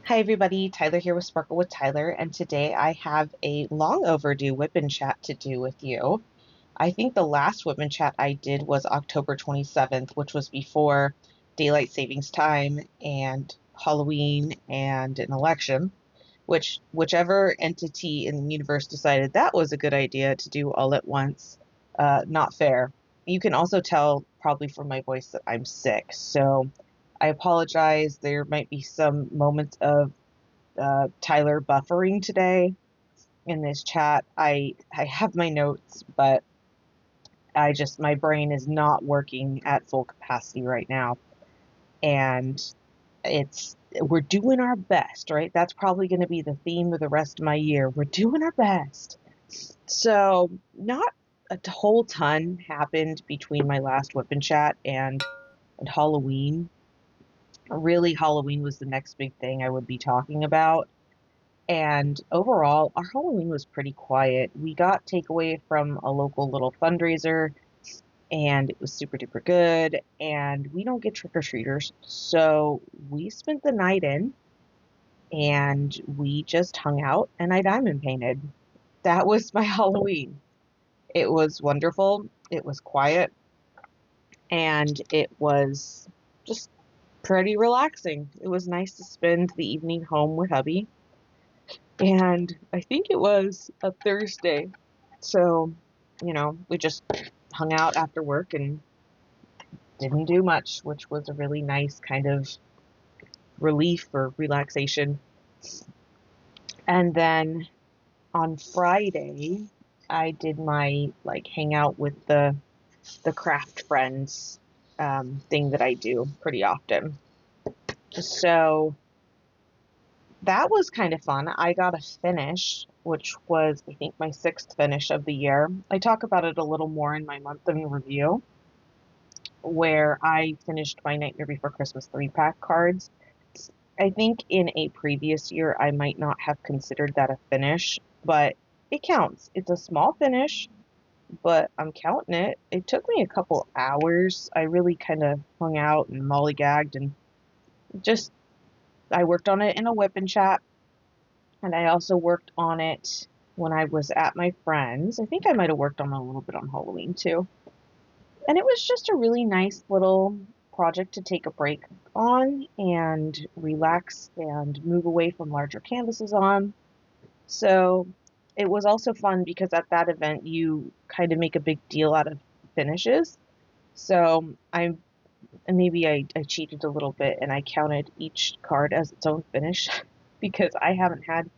Hi everybody, Tyler here with Sparkle with Tyler, and today I have a long overdue WIP Chat to do with you. I think the last WIP Chat I did was October 27th, which was before daylight savings time and Halloween and an election, whichever entity in the universe decided that was a good idea to do all at once. Not fair. You can also tell probably from my voice that I'm sick, so I apologize. There might be some moments of Tyler buffering today in this chat. I have my notes, but my brain is not working at full capacity right now, and we're doing our best, right? That's probably going to be the theme of the rest of my year. We're doing our best. So not a whole ton happened between my last Whip and Chat and Halloween. Really, Halloween was the next big thing I would be talking about. And overall, our Halloween was pretty quiet. We got takeaway from a local little fundraiser, and it was super duper good. And we don't get trick-or-treaters, so we spent the night in and we just hung out and I diamond painted. That was my Halloween. It was wonderful. It was quiet, and it was just pretty relaxing. It was nice to spend the evening home with hubby. And I think it was a Thursday. So, we just hung out after work and didn't do much, which was a really nice kind of relief or relaxation. And then on Friday, I did my hangout with the craft friends thing that I do pretty often. So that was kind of fun. I got a finish, which was, I think, my sixth finish of the year. I talk about it a little more in my month in review, where I finished my Nightmare Before Christmas 3-pack cards. I think in a previous year, I might not have considered that a finish, but it counts. It's a small finish, but I'm counting it. It took me a couple hours. I really kind of hung out and mollygagged and just I worked on it in a whip and chat, and I also worked on it when I was at my friend's. I think I might have worked on it a little bit on Halloween too. And it was just a really nice little project to take a break on and relax and move away from larger canvases on. So it was also fun because at that event you kind of make a big deal out of finishes. So I cheated a little bit and I counted each card as its own finish because I haven't had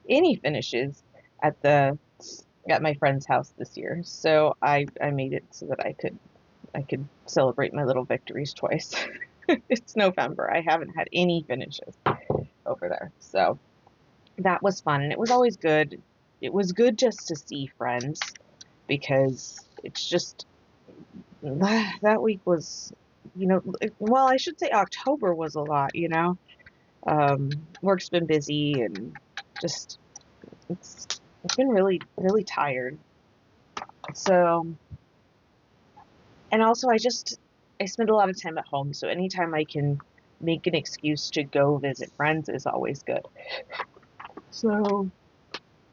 any finishes at my friend's house this year. So I made it so that I could celebrate my little victories twice. It's November. I haven't had any finishes over there. So that was fun, and it was always good. It was good just to see friends because it's just that week was, well, I should say October was a lot. Work's been busy and just it's been really, really tired. So, and also I spend a lot of time at home, so anytime I can make an excuse to go visit friends is always good. So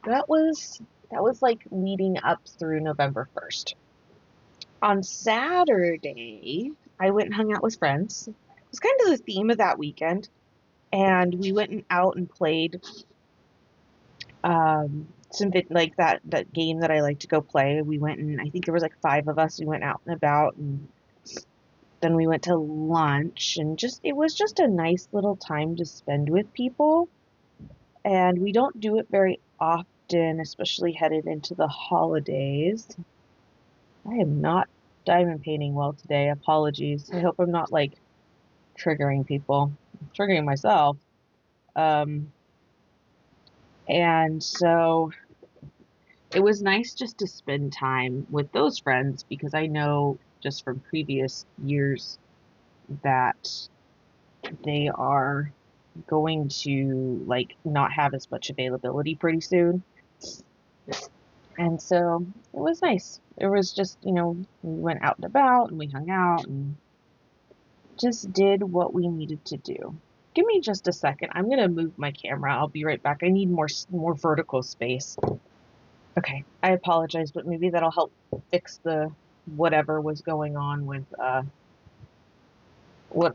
that was like leading up through November 1st. On Saturday, I went and hung out with friends. It was kind of the theme of that weekend, and we went out and played like that game that I like to go play. We went, and I think there was like 5 of us. We went out and about, and then we went to lunch, and it was just a nice little time to spend with people. And we don't do it very often, especially headed into the holidays. I am not diamond painting well today. Apologies. I hope I'm not triggering people. I'm triggering myself. And so it was nice just to spend time with those friends because I know just from previous years that they are going to not have as much availability pretty soon. And so it was nice. It was just, we went out and about and we hung out and just did what we needed to do. Give me just a second. I'm gonna move my camera. I'll be right back. I need more vertical space. Okay, I apologize, but maybe that'll help fix the whatever was going on with what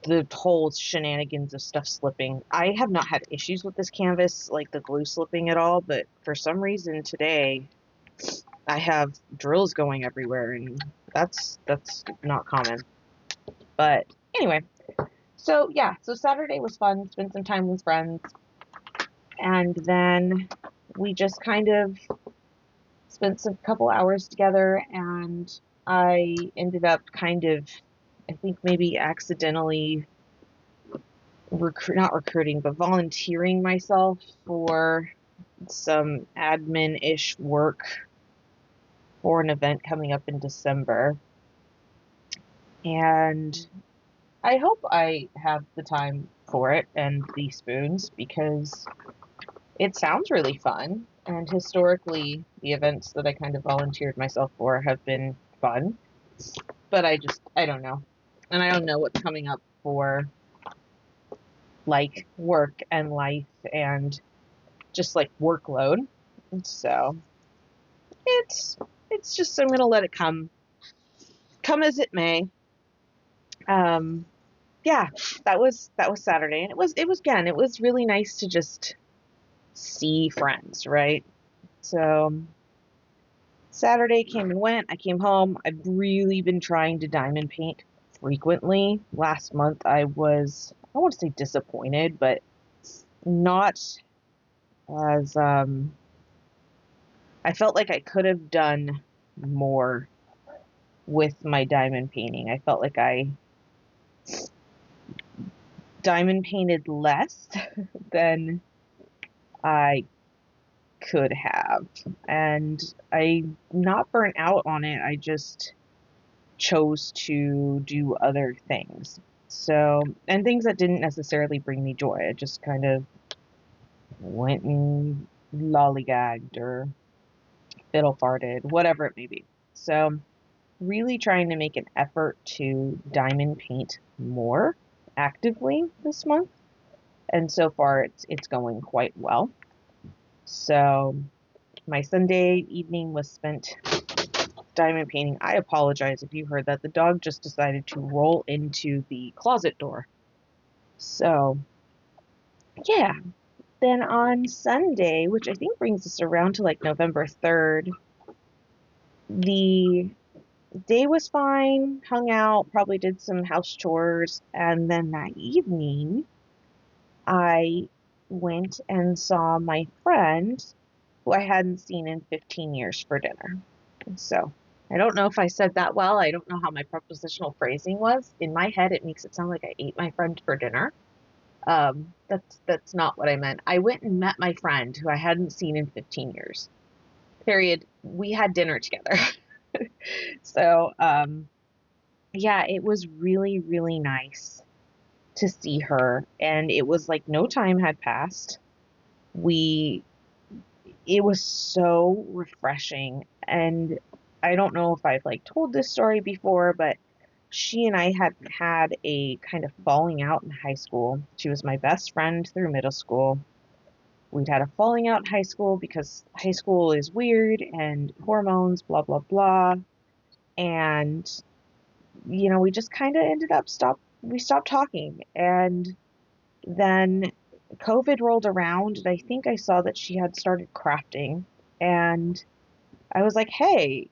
the whole shenanigans of stuff slipping. I have not had issues with this canvas, like the glue slipping at all, but for some reason today I have drills going everywhere, and that's not common. But anyway, so yeah, so Saturday was fun, spent some time with friends, and then we just kind of spent a couple hours together, and I ended up kind of, I think maybe accidentally not recruiting, but volunteering myself for some admin-ish work for an event coming up in December. And I hope I have the time for it and the spoons, because it sounds really fun. And historically, the events that I kind of volunteered myself for have been fun. But I don't know. And I don't know what's coming up for like work and life and just like workload. And so it's just, I'm gonna let it come as it may. Yeah, that was Saturday, and it was really nice to just see friends, right? So Saturday came and went. I came home. I've really been trying to diamond paint frequently. Last month I was, I won't say disappointed, but not as I felt like I could have done more with my diamond painting. I felt like I diamond painted less than I could have. And I'm not burnt out on it. I just chose to do other things. So, and things that didn't necessarily bring me joy. I just kind of went and lollygagged or fiddle farted, whatever it may be. So, really trying to make an effort to diamond paint more actively this month. And so far it's going quite well. So my Sunday evening was spent diamond painting. I apologize if you heard that. The dog just decided to roll into the closet door. So yeah. Then on Sunday, which I think brings us around to like November 3rd, the day was fine, hung out, probably did some house chores, and then that evening I went and saw my friend who I hadn't seen in 15 years for dinner. So I don't know if I said that well. I don't know how my prepositional phrasing was. In my head, it makes it sound like I ate my friend for dinner. That's not what I meant. I went and met my friend who I hadn't seen in 15 years. Period. We had dinner together. So, yeah, it was really, really nice to see her. And it was like no time had passed. It was so refreshing. And I don't know if I've like told this story before, but she and I had had a kind of falling out in high school. She was my best friend through middle school. We'd had a falling out in high school because high school is weird and hormones, blah, blah, blah. And, we just kind of ended up we stopped talking. And then COVID rolled around, and I think I saw that she had started crafting. And I was like, hey,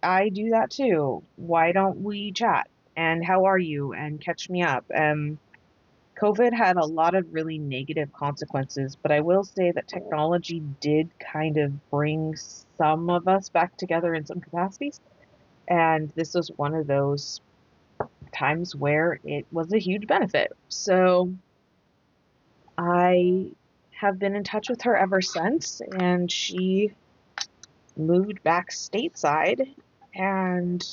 I do that too. Why don't we chat? And how are you? And catch me up. COVID had a lot of really negative consequences, but I will say that technology did kind of bring some of us back together in some capacities. And this was one of those times where it was a huge benefit. So I have been in touch with her ever since, and she moved back stateside, and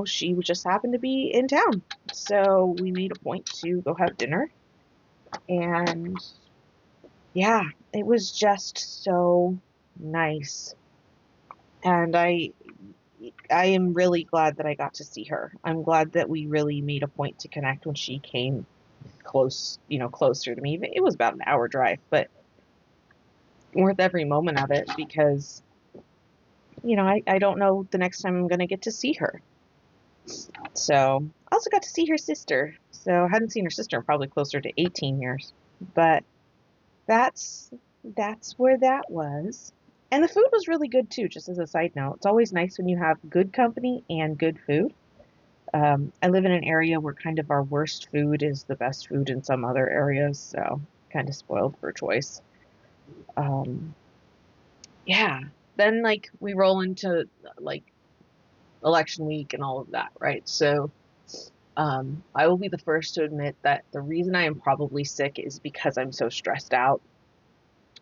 she just happened to be in town, so we made a point to go have dinner. And yeah, it was just so nice, and I am really glad that I got to see her. I'm glad that we really made a point to connect when she came closer to me. It was about an hour drive, but worth every moment of it because, I don't know the next time I'm going to get to see her. So I also got to see her sister. So I hadn't seen her sister in probably closer to 18 years, but that's where that was. And the food was really good too, just as a side note. It's always nice when you have good company and good food. I live in an area where kind of our worst food is the best food in some other areas, so kind of spoiled for choice. Yeah. Then we roll into like election week and all of that, right? So I will be the first to admit that the reason I am probably sick is because I'm so stressed out.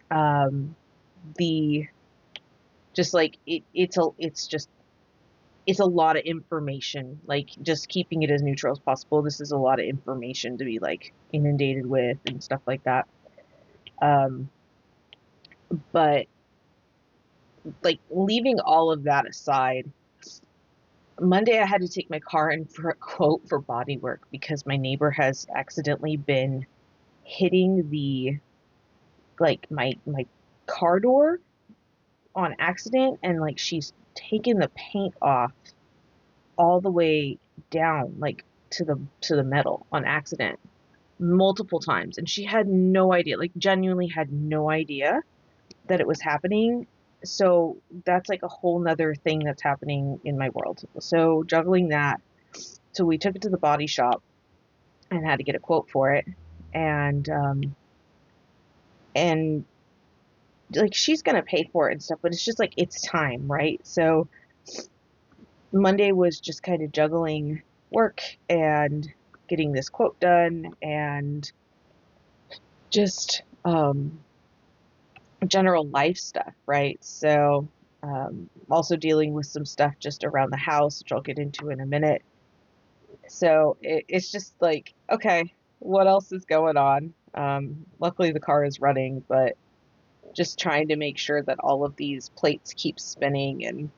The just like it's a lot of information. Like just keeping it as neutral as possible. This is a lot of information to be like inundated with and stuff like that. But like leaving all of that aside, Monday I had to take my car in for a quote for body work because my neighbor has accidentally been hitting the my car door on accident, and like she's taken the paint off all the way down to the metal on accident multiple times, and she had no idea, like genuinely had no idea that it was happening. So that's like a whole nother thing that's happening in my world. So juggling that, so we took it to the body shop and had to get a quote for it, and like she's gonna pay for it and stuff, but it's just like it's time, right? So Monday was just kind of juggling work and getting this quote done and just general life stuff, right? So also dealing with some stuff just around the house, which I'll get into in a minute. So it's just like, okay, what else is going on? Luckily the car is running, but just trying to make sure that all of these plates keep spinning, and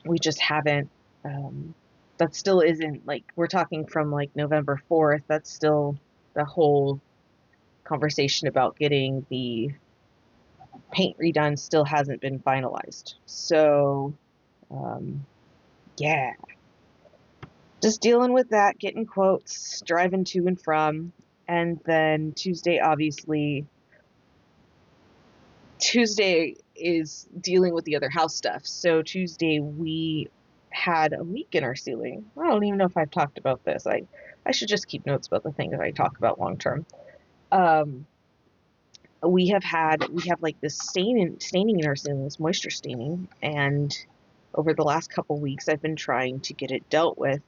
we just haven't, that still isn't, like, we're talking from like November 4th, that's still the whole conversation about getting the paint redone still hasn't been finalized. So, yeah, just dealing with that, getting quotes, driving to and from, and then Tuesday is dealing with the other house stuff. So Tuesday we had a leak in our ceiling. I don't even know if I've talked about this. I should just keep notes about the things that I talk about long term. We have like this staining in our ceiling, this moisture staining, and over the last couple weeks I've been trying to get it dealt with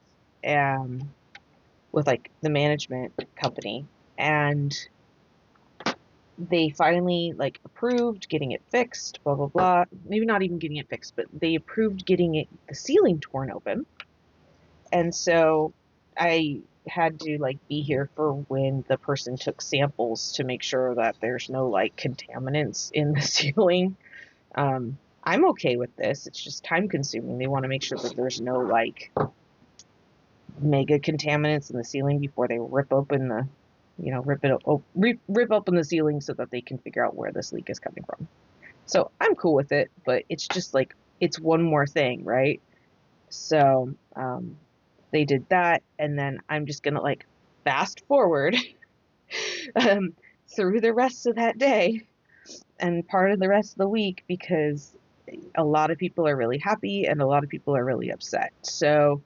like the management company, and they finally like approved getting it fixed, blah blah blah. Maybe not even getting it fixed, but they approved getting the ceiling torn open. And so I had to like be here for when the person took samples to make sure that there's no like contaminants in the ceiling. I'm okay with this. It's just time consuming. They want to make sure that there's no like mega contaminants in the ceiling before they rip open the rip open the ceiling so that they can figure out where this leak is coming from. So I'm cool with it, but it's just like, it's one more thing, right? So they did that, and then I'm just gonna like fast forward through the rest of that day and part of the rest of the week, because a lot of people are really happy and a lot of people are really upset. So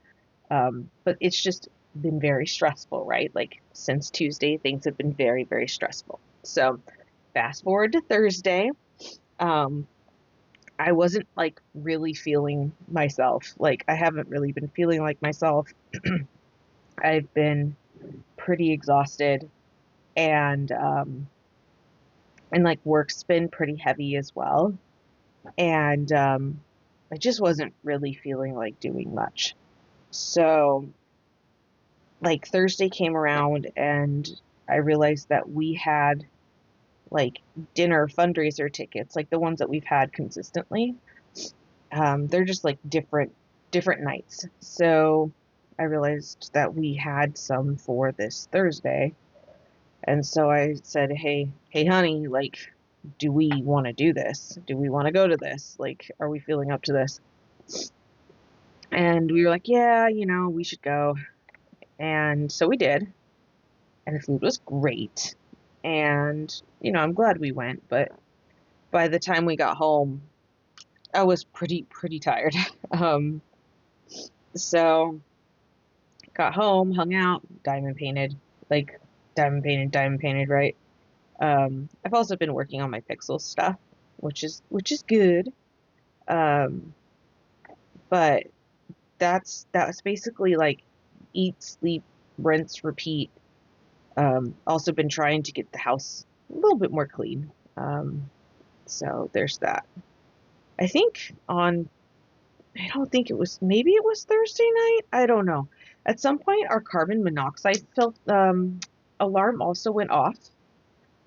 but it's just been very stressful, right? Like since Tuesday, things have been very, very stressful. So fast forward to Thursday, I wasn't like really feeling myself. Like I haven't really been feeling like myself. I've been pretty exhausted, and like work's been pretty heavy as well. And I just wasn't really feeling like doing much. So like Thursday came around and I realized that we had like dinner fundraiser tickets, like the ones that we've had consistently. They're just like different nights. So I realized that we had some for this Thursday. And so I said, hey, honey, like, do we want to do this? Do we want to go to this? Like, are we feeling up to this? And we were like, yeah, we should go. And so we did. And the food was great. And, I'm glad we went. But by the time we got home, I was pretty tired. Um, so got home, hung out, like diamond painted, right? I've also been working on my pixel stuff, which is good. Um, but that's basically like eat, sleep, rinse, repeat. Also been trying to get the house a little bit more clean. So there's that. I think I don't think maybe it was Thursday night. I don't know. At some point, our carbon monoxide alarm also went off.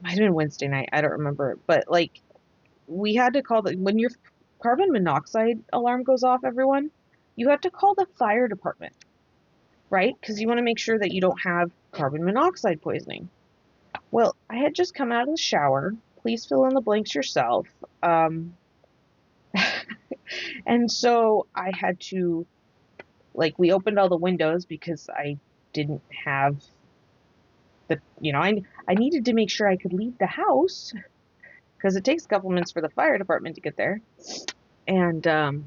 Might have been Wednesday night. I don't remember. But like, we had to call when your carbon monoxide alarm goes off, everyone, you have to call the fire department, right? Because you want to make sure that you don't have carbon monoxide poisoning. Well, I had just come out of the shower. Please fill in the blanks yourself. And so I had to, like, we opened all the windows because I didn't have I needed to make sure I could leave the house because it takes a couple minutes for the fire department to get there. And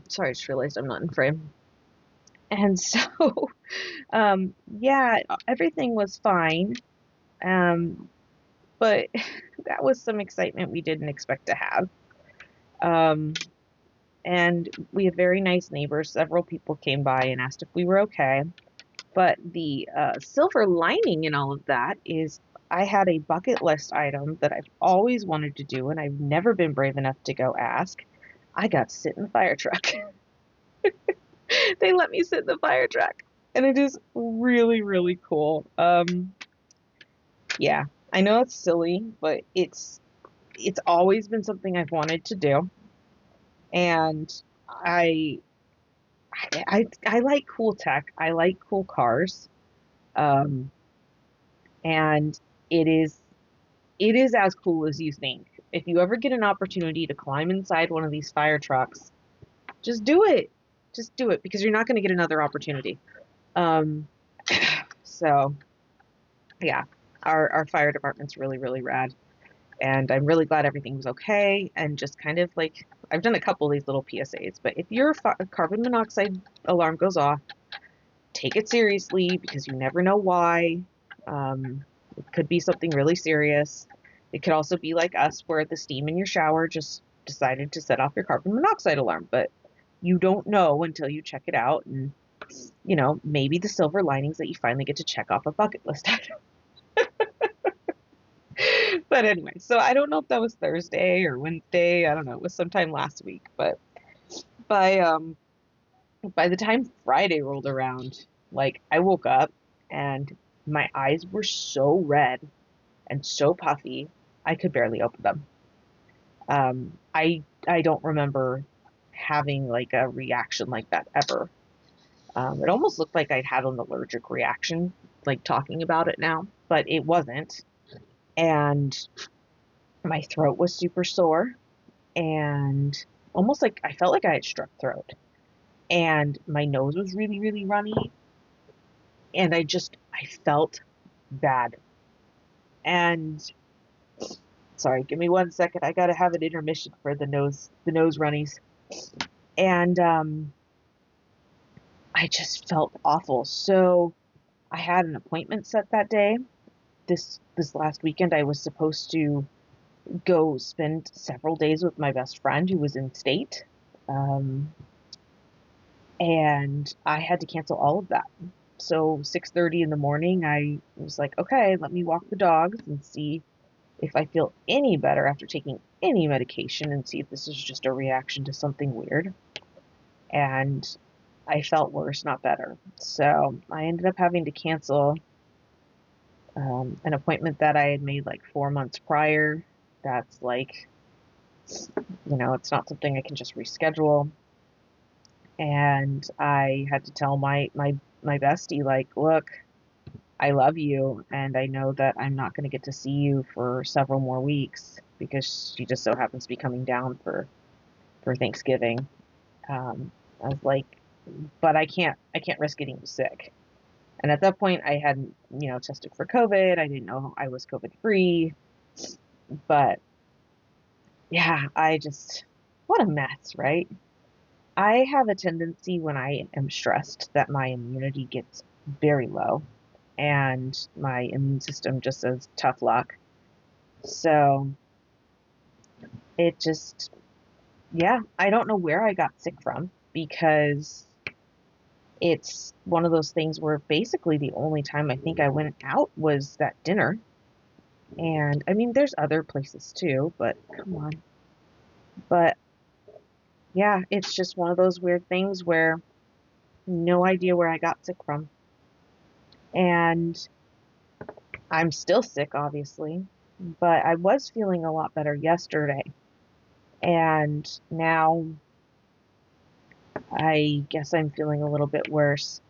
sorry, I just realized I'm not in frame. And so, yeah, everything was fine. But that was some excitement we didn't expect to have. And we have very nice neighbors. Several people came by and asked if we were okay. But the silver lining in all of that is I had a bucket list item that I've always wanted to do, and I've never been brave enough to go ask. I got to sit in the fire truck. They let me sit in the fire truck, and it is really, really cool. Yeah, I know it's silly, but it's always been something I've wanted to do, and I I like cool tech. I like cool cars. Um, and it is as cool as you think. If you ever get an opportunity to climb inside one of these fire trucks, just do it. Just do it because you're not going to get another opportunity. Um, so yeah, our fire department's really, really rad. And I'm really glad everything was okay. And just kind of like, I've done a couple of these little PSAs, but if your carbon monoxide alarm goes off, take it seriously because you never know why. It could be something really serious. It could also be like us, where the steam in your shower just decided to set off your carbon monoxide alarm, but you don't know until you check it out. And, maybe the silver linings that you finally get to check off a bucket list item. But anyway, so I don't know if that was Thursday or Wednesday. I don't know. It was sometime last week, but by by the time Friday rolled around, like, I woke up and my eyes were so red and so puffy, I could barely open them. I don't remember having like a reaction like that ever. It almost looked like I'd had an allergic reaction, like talking about it now, but it wasn't. And my throat was super sore and almost like I felt like I had strep throat. And my nose was really, really runny. And I felt bad. And sorry, give me 1 second. I gotta have an intermission for the nose runnies. And I just felt awful. So I had an appointment set that day. This last weekend, I was supposed to go spend several days with my best friend who was in state. And I had to cancel all of that. So 6:30 in the morning, I was like, okay, let me walk the dogs and see if I feel any better after taking any medication and see if this is just a reaction to something weird. And I felt worse, not better. So I ended up having to cancel an appointment that I had made like 4 months prior. That's like, it's not something I can just reschedule. And I had to tell my my bestie, like, look, I love you, and I know that I'm not going to get to see you for several more weeks because she just so happens to be coming down for Thanksgiving. I was like, but I can't risk getting you sick. And at that point, I hadn't, tested for COVID. I didn't know I was COVID free, but yeah, what a mess, right? I have a tendency when I am stressed that my immunity gets very low and my immune system just says tough luck. So it just, yeah, I don't know where I got sick from because it's one of those things where basically the only time I think I went out was that dinner. And I mean, there's other places too, but come on. But yeah, it's just one of those weird things where no idea where I got sick from. And I'm still sick, obviously, but I was feeling a lot better yesterday. And now I guess I'm feeling a little bit worse.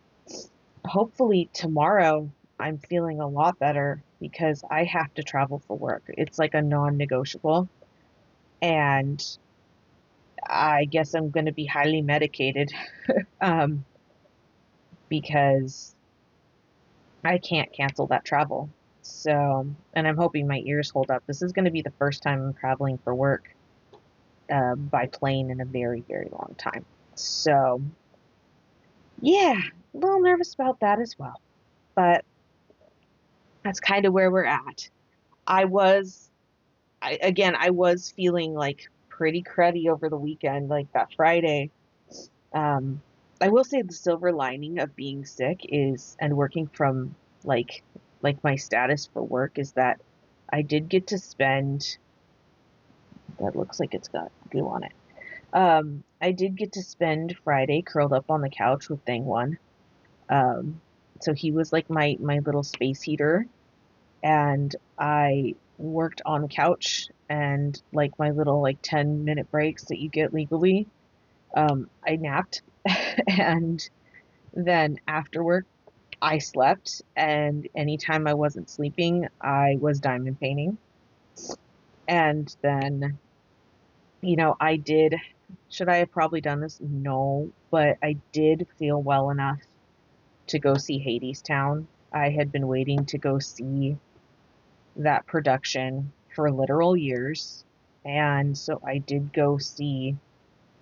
Hopefully tomorrow I'm feeling a lot better because I have to travel for work. It's like a non-negotiable. And I guess I'm going to be highly medicated um, because I can't cancel that travel. So, and I'm hoping my ears hold up. This is going to be the first time I'm traveling for work by plane in a very, very long time. So, yeah, a little nervous about that as well. But that's kind of where we're at. I was, I was feeling like pretty cruddy over the weekend, like that Friday. Um, I will say the silver lining of being sick is, and working from like, like my status for work is that I did get to spend, that looks like it's got goo on it. I did get to spend Friday curled up on the couch with Thing One. Um, so he was like my little space heater, and I worked on the couch and like my little like 10-minute breaks that you get legally. I napped, and then after work I slept, and anytime I wasn't sleeping, I was diamond painting. And then, I did, should I have probably done this? No, but I did feel well enough to go see Hadestown. I had been waiting to go see that production for literal years, and so I did go see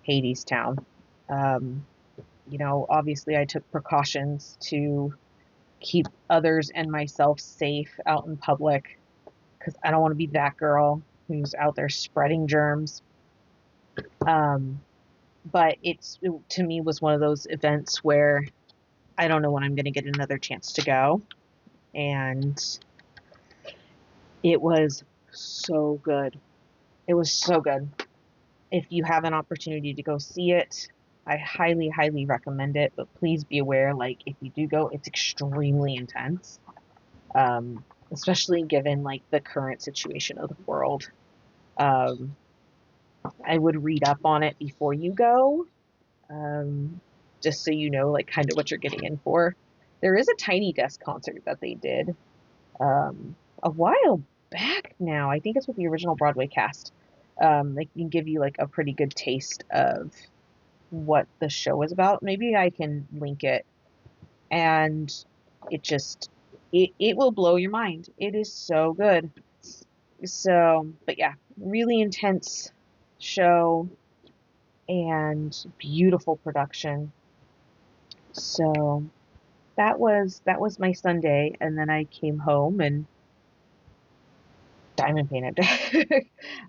Hadestown. Um, obviously I took precautions to keep others and myself safe out in public because I don't want to be that girl who's out there spreading germs. Um, but to me was one of those events where I don't know when I'm going to get another chance to go. And it was so good. It was so good. If you have an opportunity to go see it, I highly, highly recommend it. But please be aware, like, if you do go, it's extremely intense. Especially given, like, the current situation of the world. Um, I would read up on it before you go, just so you know, like, kind of what you're getting in for. There is a Tiny Desk concert that they did a while back now. I think it's with the original Broadway cast. They can give you like a pretty good taste of what the show is about. Maybe I can link it, and it just it will blow your mind. It is so good. So, but yeah, really intense show and beautiful production. So that was my Sunday, and then I came home and diamond painted.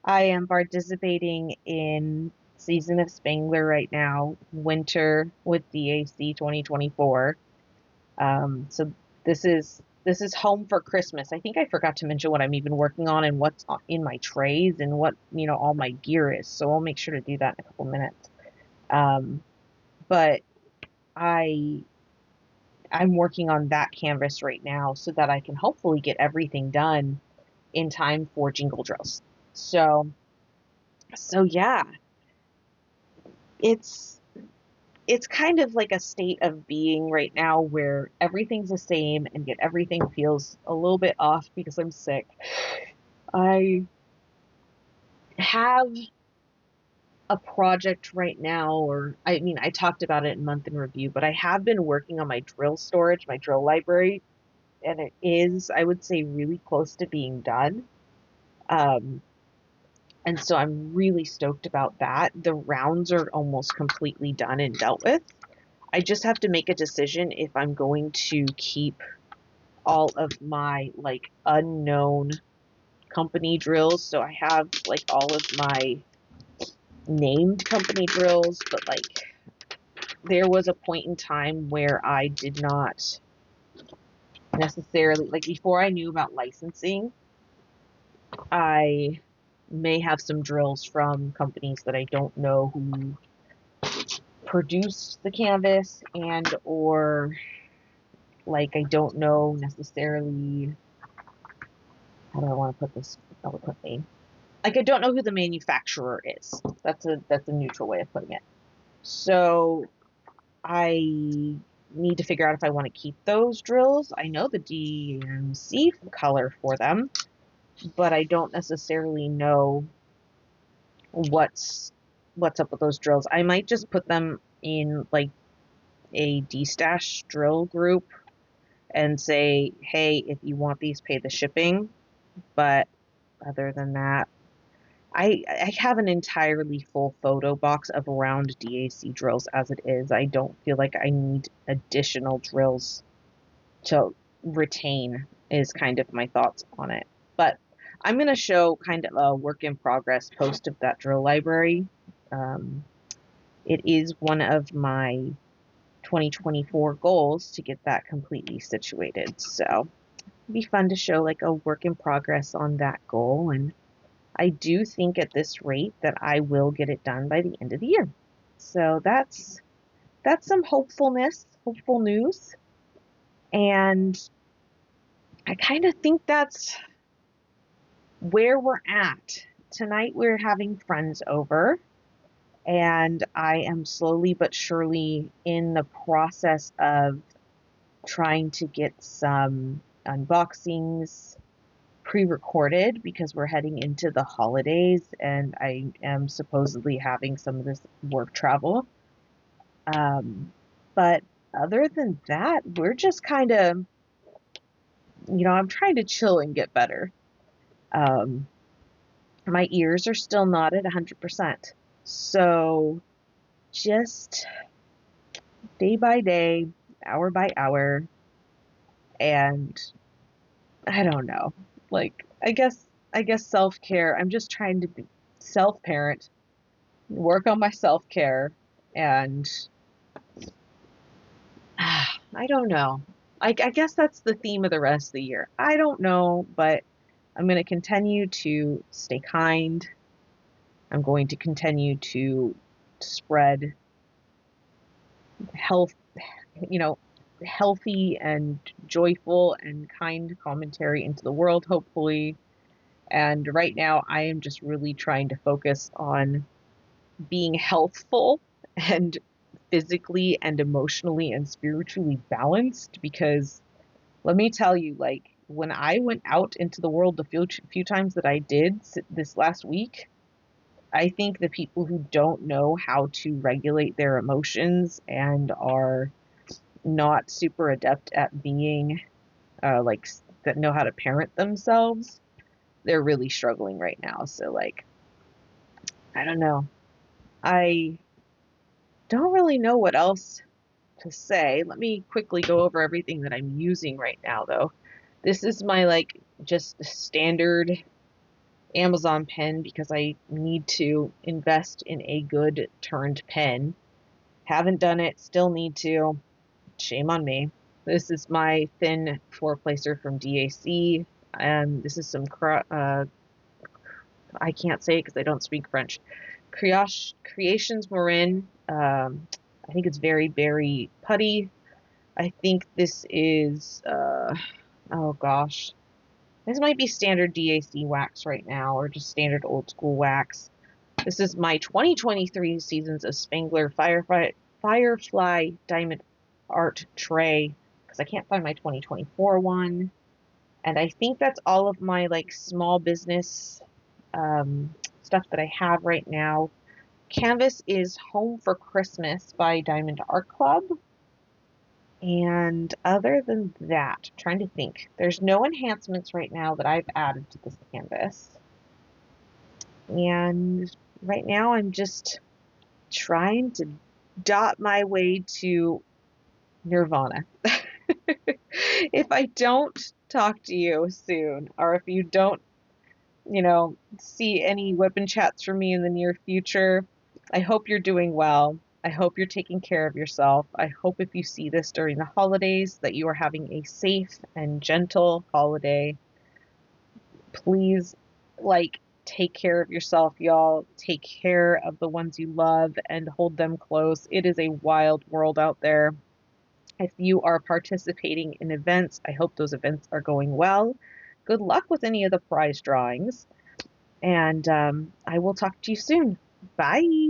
I am participating in season of Spangler right now, winter with DAC 2024. So this is home for Christmas. I think I forgot to mention what I'm even working on and what's in my trays and what all my gear is. So I'll make sure to do that in a couple minutes. But I I'm working on that canvas right now so that I can hopefully get everything done in time for jingle drills. So yeah, it's it's kind of like a state of being right now where everything's the same and yet everything feels a little bit off because I'm sick. I have a project right now, or I mean, I talked about it in month in review, but I have been working on my drill storage, my drill library, and it is, I would say, really close to being done. And so I'm really stoked about that. The rounds are almost completely done and dealt with. I just have to make a decision if I'm going to keep all of my like unknown company drills. So I have like all of my named company drills, but like there was a point in time where I did not necessarily, like before I knew about licensing, I may have some drills from companies that I don't know who produced the canvas, and or like I don't know necessarily, how do I want to put this eloquently? Like I don't know who the manufacturer is. That's a neutral way of putting it. So I need to figure out if I want to keep those drills. I know the DMC color for them, but I don't necessarily know what's up with those drills. I might just put them in like a D-stash drill group and say, hey, if you want these, pay the shipping. But other than that, I have an entirely full photo box of round DAC drills as it is. I don't feel like I need additional drills to retain, is kind of my thoughts on it. But I'm going to show kind of a work in progress post of that drill library. It is one of my 2024 goals to get that completely situated. So it'd be fun to show like a work in progress on that goal. And I do think at this rate that I will get it done by the end of the year. So that's some hopeful news. And I kind of think that's where we're at. Tonight we're having friends over, and I am slowly but surely in the process of trying to get some unboxings pre-recorded because we're heading into the holidays and I am supposedly having some of this work travel. But other than that, we're just kind of, I'm trying to chill and get better. My ears are still not at 100%. So just day by day, hour by hour, and I don't know. Like, I guess self-care. I'm just trying to be self-parent, work on my self-care, and I don't know. I guess that's the theme of the rest of the year. I don't know, but I'm going to continue to stay kind. I'm going to continue to spread healthy and joyful and kind commentary into the world, hopefully. And right now, I am just really trying to focus on being healthful and physically and emotionally and spiritually balanced, because let me tell you, like, when I went out into the world the few times that I did this last week, I think the people who don't know how to regulate their emotions and are not super adept at being that know how to parent themselves, they're really struggling right now. So like, I don't know. I don't really know what else to say. Let me quickly go over everything that I'm using right now though. This is my like just standard Amazon pen because I need to invest in a good turned pen. Haven't done it, still need to. Shame on me. This is my thin four-placer from DAC. This is some, I can't say it because I don't speak French. Creations Marin. I think it's very berry putty. I think this is, oh gosh. This might be standard DAC wax right now, or just standard old school wax. This is my 2023 Seasons of Spangler Firefly diamond art tray because I can't find my 2024 one. And I think that's all of my like small business stuff that I have right now. Canvas is Home for Christmas by Diamond Art Club. And other than that, I'm trying to think. There's no enhancements right now that I've added to this canvas. And right now I'm just trying to dot my way to nirvana. If I don't talk to you soon, or if you don't, see any WIP and chats from me in the near future, I hope you're doing well. I hope you're taking care of yourself. I hope if you see this during the holidays that you are having a safe and gentle holiday. Please, take care of yourself, y'all. Take care of the ones you love and hold them close. It is a wild world out there. If you are participating in events, I hope those events are going well. Good luck with any of the prize drawings. And I will talk to you soon. Bye.